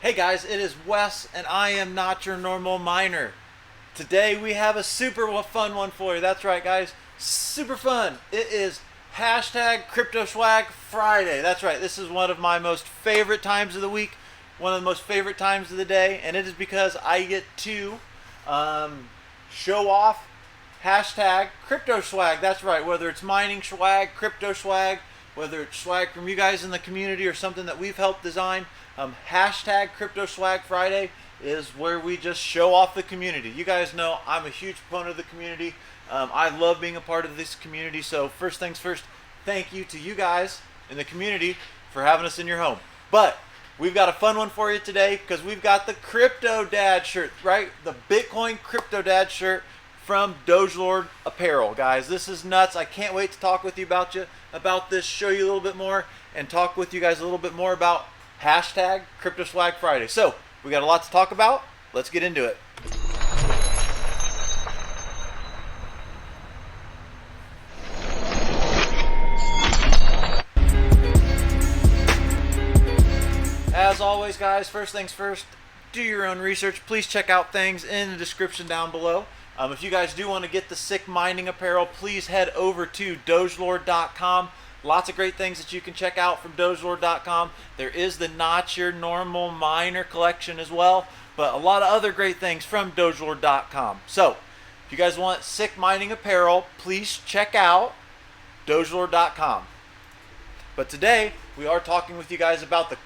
Hey guys, it is Wes and I am not your normal miner. Today we have a super fun one for you. That's right guys, super fun. It is hashtag CryptoSwag Friday. That's right, this is one of my most favorite times of the week, one of the most favorite times of the day, and it is because I get to show off hashtag CryptoSwag. That's right, whether it's mining swag, crypto swag, whether it's swag from you guys in the community or something that we've helped design. Hashtag CryptoSwag Friday is where we just show off the community. You guys know I'm a huge proponent of the community. I love being a part of this community. So first things first, thank you to you guys in the community for having us in your home. But we've got a fun one for you today because we've got the Crypto Dad shirt, right? The Bitcoin Crypto Dad shirt from Doge Lord Apparel. Guys, this is nuts. I can't wait to talk with you about this, show you a little bit more, and talk with you guys a little bit more about hashtag CryptoSwag Friday. So we got a lot to talk about. Let's get into it. As always guys, first things first, do your own research. Please check out things in the description down below. If you guys do want to get the sick mining apparel, please head over to dogelord.com. Lots of great things that you can check out from dogelord.com. There is the Not Your Normal Miner collection as well, but a lot of other great things from dogelord.com. So if you guys want sick mining apparel, please check out dogelord.com. But today we are talking with you guys about the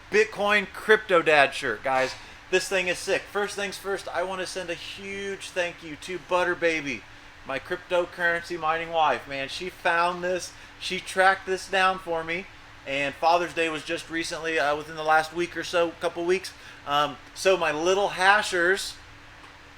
Bitcoin Crypto Dad shirt. Guys, this thing is sick. First things first, I want to send a huge thank you to Butter Baby, my cryptocurrency mining wife. Man, she found this, she tracked this down for me, and Father's Day was just recently, within the last week or so, couple weeks. So my little hashers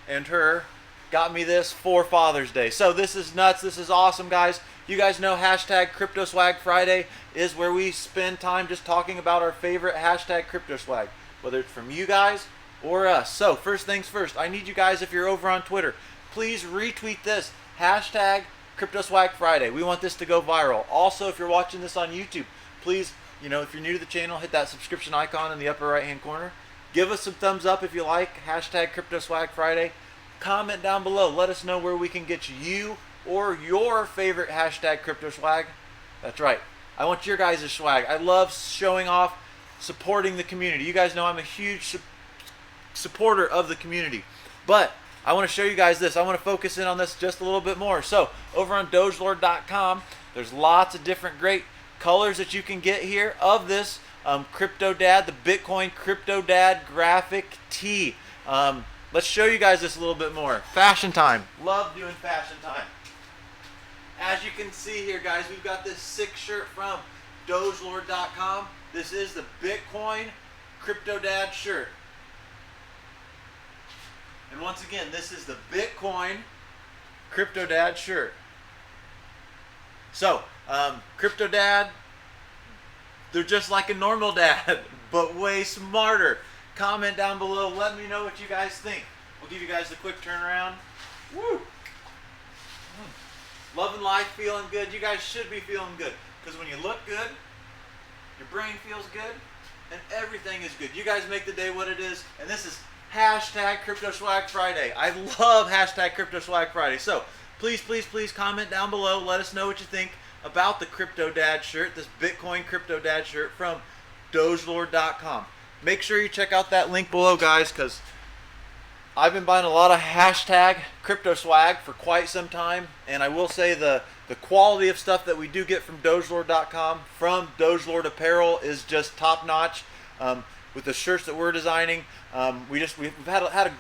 and her got me this for Father's Day. So this is nuts. This is awesome, guys. You guys know hashtag CryptoSwag Friday is where we spend time just talking about our favorite hashtag CryptoSwag, whether it's from you guys or us. So first things first, I need you guys, if you're over on Twitter, please retweet this hashtag CryptoSwag Friday. We want this to go viral. Also, if you're watching this on YouTube, please, if you're new to the channel, hit that subscription icon in the upper right hand corner. Give us some thumbs up if you like hashtag CryptoSwag Friday. Comment down below. Let us know where we can get you or your favorite hashtag CryptoSwag. That's right. I want your guys' swag. I love showing off, supporting the community. You guys know I'm a huge supporter of the community. But I want to show you guys this. I want to focus in on this just a little bit more. So over on dogelord.com, there's lots of different great colors that you can get here of this Crypto Dad, the Bitcoin Crypto Dad graphic tee. Let's show you guys this a little bit more. Fashion time. Love doing fashion time. As you can see here, guys, we've got this sick shirt from dogelord.com. This is the Bitcoin Crypto Dad shirt. And once again, this is the Bitcoin Crypto Dad shirt. So, Crypto Dad, they're just like a normal dad, but way smarter. Comment down below. Let me know what you guys think. We'll give you guys a quick turnaround. Woo! Loving life, feeling good. You guys should be feeling good, because when you look good, your brain feels good, and everything is good. You guys make the day what it is, and this is hashtag CryptoSwag Friday. I love hashtag CryptoSwag Friday. So please, please, please comment down below. Let us know what you think about the Crypto Dad shirt, this Bitcoin Crypto Dad shirt from dogelord.com. Make sure you check out that link below, guys, because I've been buying a lot of hashtag CryptoSwag for quite some time, and I will say the quality of stuff that we do get from dogelord.com, from Dogelord Apparel, is just top notch. With the shirts that we're designing, we've had a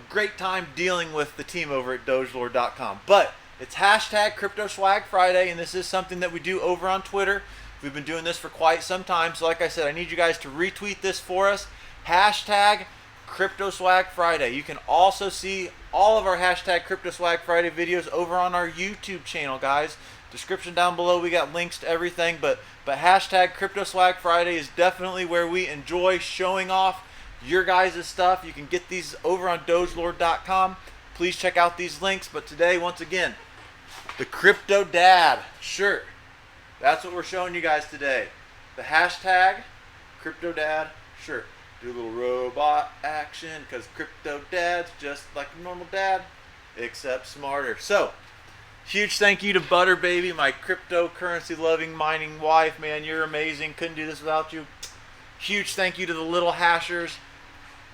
great time dealing with the team over at dogelord.com. But it's hashtag CryptoSwag Friday, and this is something that we do over on Twitter. We've been doing this for quite some time, so like I said, I need you guys to retweet this for us. Hashtag CryptoSwag Friday. You can also see all of our hashtag CryptoSwag Friday videos over on our YouTube channel, guys. Description down below, we got links to everything, but hashtag CryptoSwag Friday is definitely where we enjoy showing off your guys' stuff. You can get these over on dogelord.com. Please check out these links. But today, once again, the Crypto Dad shirt. That's what we're showing you guys today. The hashtag Crypto Dad shirt. Do a little robot action because crypto dad's just like a normal dad, except smarter. So, huge thank you to Butter Baby, my cryptocurrency loving mining wife. Man, you're amazing. Couldn't do this without you. Huge thank you to the little hashers.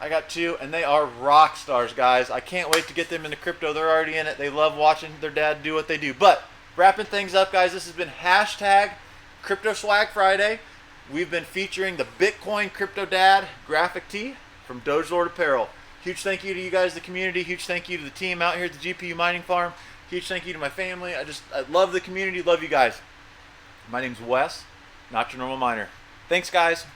I got 2, and they are rock stars, guys. I can't wait to get them into crypto. They're already in it. They love watching their dad do what they do. But wrapping things up, guys, this has been hashtag CryptoSwagFriday. We've been featuring the Bitcoin Crypto Dad graphic tee from Doge Lord Apparel. Huge thank you to you guys, the community. Huge thank you to the team out here at the GPU Mining Farm. Huge thank you to my family. I love the community. Love you guys. My name's Wes, not your normal miner. Thanks, guys.